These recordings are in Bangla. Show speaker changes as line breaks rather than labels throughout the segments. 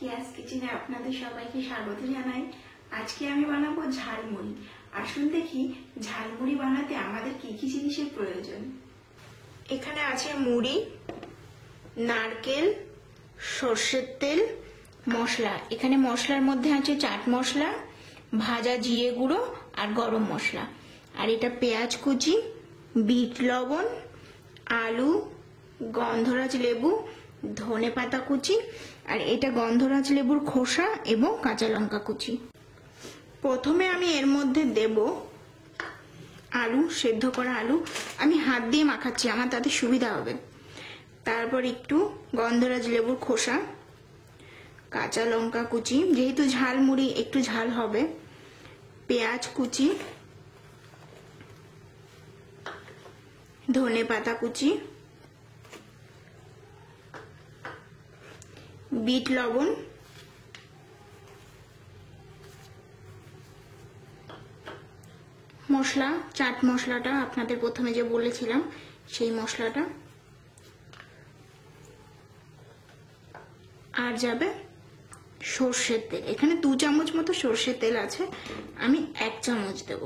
কেয়াস কিচেনে আপনাদের সবাইকে স্বাগত জানাই। আজকে আমি বানাবো ঝালমুড়ি। আসুন দেখি ঝালমুড়ি বানাতে আমাদের কি কি জিনিসের প্রয়োজন। এখানে আছে মুড়ি, নারকেল, সর্ষের তেল, মশলা। এখানে মশলার মধ্যে আছে চাট মশলা, ভাজা জিরে গুঁড়ো আর গরম মশলা। আর এটা পেঁয়াজ কুচি, বিট লবণ, আলু, গন্ধরাজ লেবু, ধনেপাতা কুচি, আর এটা গন্ধরাজ লেবুর খোসা এবং কাঁচা লঙ্কা কুচি। প্রথমে আমি এর মধ্যে দেব আলু, সেদ্ধ করা আলু। আমি হাত দিয়ে মাখাচ্ছি, আমার তাতে সুবিধা হবে। তারপর একটু গন্ধরাজ লেবুর খোসা, কাঁচা লঙ্কা কুচি, যেহেতু ঝালমুড়ি একটু ঝাল হবে, পেঁয়াজ কুচি, ধনেপাতা কুচি, বিট লবণ, মশলা, চাট মশলাটা আপনাদের প্রথমে যে বলেছিলাম সেই মশলাটা, আর যাবে সর্ষের তেল। এখানে 2 চামচ মতো সর্ষের তেল আছে, আমি 1 চামচ দেব।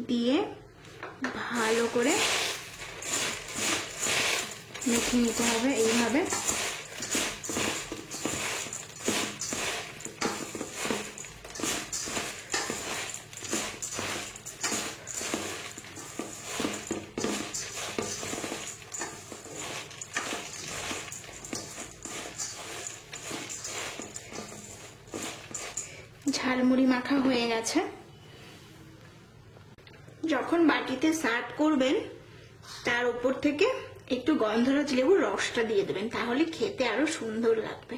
দিয়ে ভালো করে মেখে নিতে হবে এইভাবে। ঝালমুড়ি মাখা হয়ে গেছে। যখন বাটিতে সার্ভ করবেন তার উপর থেকে একটু গন্ধরাজ লেবুর রসটা দিয়ে দেবেন, তাহলে খেতে আরো সুন্দর লাগবে।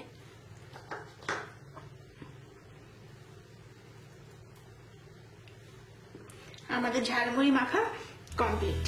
আমাদের ঝালমুড়ি মাখা কমপ্লিট।